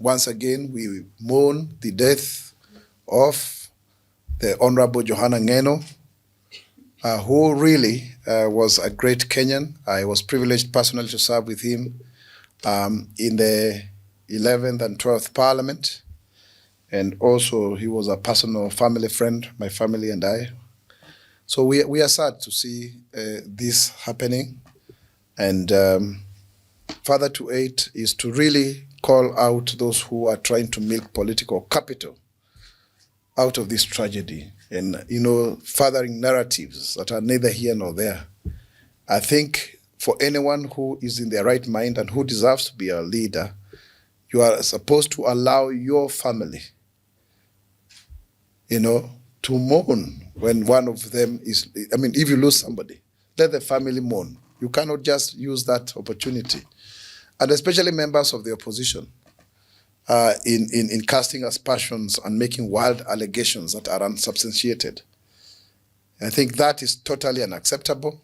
once again, we mourn the death of the Honorable Johanna Ngeno, who really was a great Kenyan. I was privileged personally to serve with him in the 11th and 12th Parliament. And also he was a personal family friend, my family and I. So we are sad to see this happening. And further to it is to really call out those who are trying to milk political capital out of this tragedy and, furthering narratives that are neither here nor there. I think for anyone who is in their right mind and who deserves to be a leader, you are supposed to allow your family, to mourn when one of them is, if you lose somebody, let the family mourn. You cannot just use that opportunity. And especially members of the opposition in casting aspersions and making wild allegations that are unsubstantiated. I think that is totally unacceptable,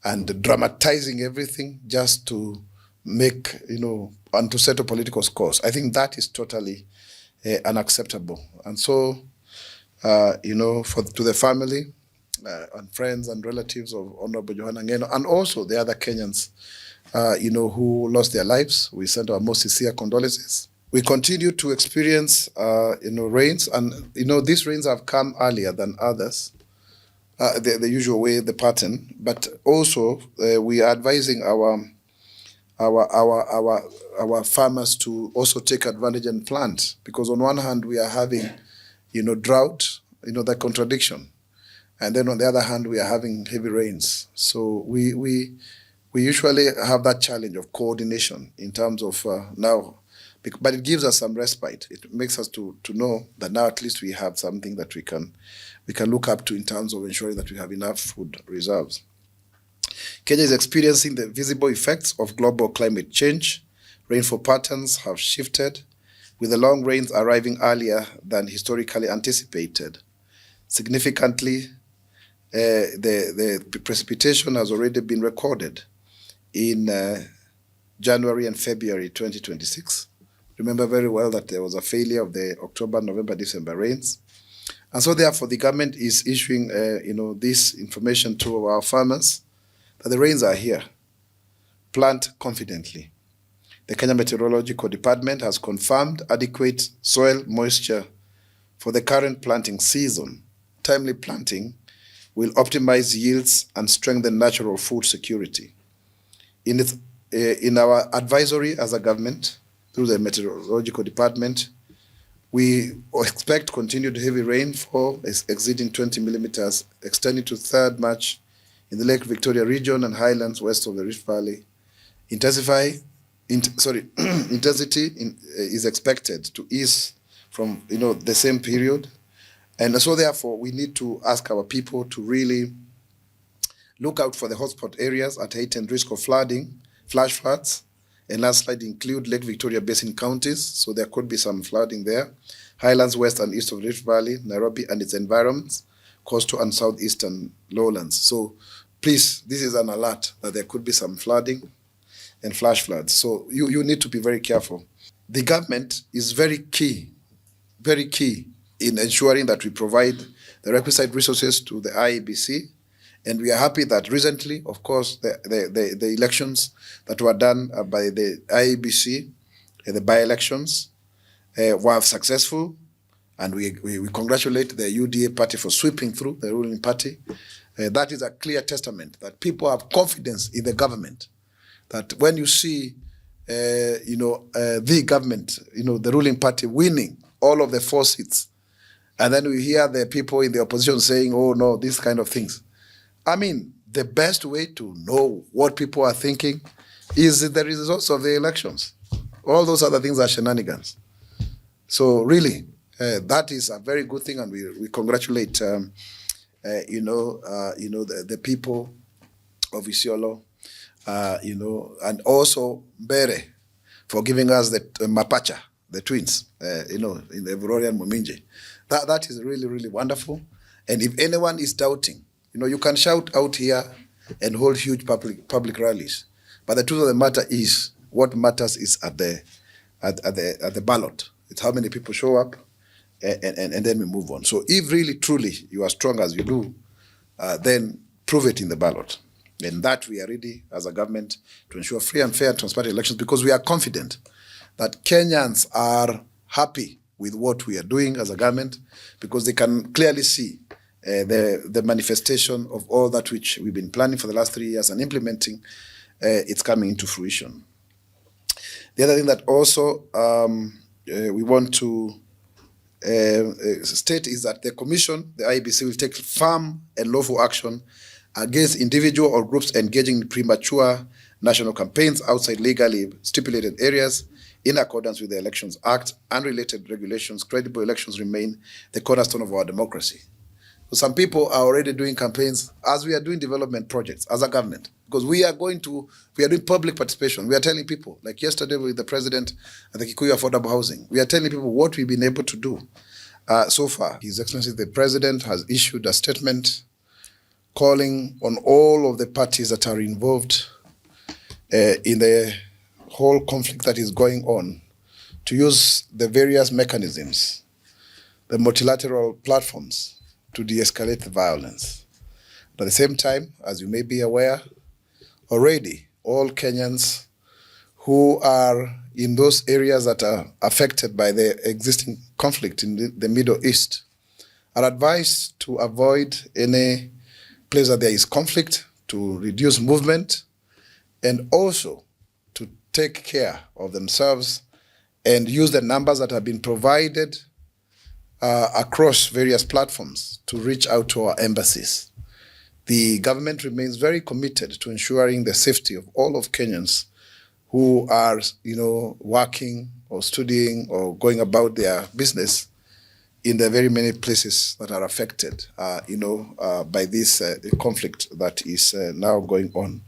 and dramatizing everything just to make, and to settle political scores. I think that is totally unacceptable. And so, to the family and friends and relatives of Honorable Johanna Ngeno, and also the other Kenyans, who lost their lives, we send our most sincere condolences. We continue to experience, rains, and, these rains have come earlier than others, the usual way, the pattern, but also we are advising our farmers to also take advantage and plant, because on one hand we are having, drought, the contradiction, and then on the other hand we are having heavy rains. So we usually have that challenge of coordination in terms of now, but it gives us some respite. It makes us to know that now at least we have something that we can look up to in terms of ensuring that we have enough food reserves. Kenya is experiencing the visible effects of global climate change. Rainfall patterns have shifted, with the long rains arriving earlier than historically anticipated. Significantly, the precipitation has already been recorded in January and February 2026. Remember very well that there was a failure of the October, November, December rains. And so therefore the government is issuing this information to our farmers that the rains are here. Plant confidently. The Kenya Meteorological Department has confirmed adequate soil moisture for the current planting season. Timely planting will optimize yields and strengthen natural food security. In our advisory as a government, through the Meteorological Department, we expect continued heavy rainfall exceeding 20 millimeters, extending to 3rd March in the Lake Victoria region and highlands west of the Rift Valley. Intensity is expected to ease from the same period, and so therefore we need to ask our people to really look out for the hotspot areas at heightened risk of flooding. Flash floods and landslide include Lake Victoria Basin counties, so there could be some flooding there. Highlands west and east of Rift Valley, Nairobi and its environments, coastal and southeastern lowlands. So please, this is an alert that there could be some flooding and flash floods. So you need to be very careful. The government is very key in ensuring that we provide the requisite resources to the IEBC. And we are happy that recently, of course, the elections that were done by the IEBC, the by-elections, were successful. And we congratulate the UDA party for sweeping through, the ruling party. That is a clear testament that people have confidence in the government. That when you see, the government, the ruling party winning all of the 4 seats, and then we hear the people in the opposition saying, oh no, these kind of things. The best way to know what people are thinking is the results of the elections. All those other things are shenanigans. So really, that is a very good thing, and we congratulate, the people of Isiolo, and also Bere for giving us the Mapacha, the twins, in the Evurori and Muminje. That is really, really wonderful. And if anyone is doubting, you can shout out here and hold huge public rallies. But the truth of the matter is, what matters is at the at the ballot. It's how many people show up, and then we move on. So if really, truly, you are strong as you do, then prove it in the ballot. And that we are ready as a government to ensure free and fair and transparent elections, because we are confident that Kenyans are happy with what we are doing as a government, because they can clearly see the manifestation of all that which we've been planning for the last 3 years and implementing. It's coming into fruition. The other thing that also we want to state is that the Commission, the IEBC, will take firm and lawful action against individual or groups engaging in premature national campaigns outside legally stipulated areas in accordance with the Elections Act and related regulations. Credible elections remain the cornerstone of our democracy. So some people are already doing campaigns as we are doing development projects as a government, because we are doing public participation. We are telling people, like yesterday with the president at the Kikuyu Affordable Housing, we are telling people what we've been able to do so far. His Excellency the President has issued a statement calling on all of the parties that are involved in the whole conflict that is going on to use the various mechanisms, the multilateral platforms, to de-escalate the violence. But at the same time, as you may be aware, already all Kenyans who are in those areas that are affected by the existing conflict in the Middle East are advised to avoid any place that there is conflict, to reduce movement, and also to take care of themselves and use the numbers that have been provided across various platforms to reach out to our embassies. The government remains very committed to ensuring the safety of all of Kenyans who are, working or studying or going about their business in the very many places that are affected, by this conflict that is now going on.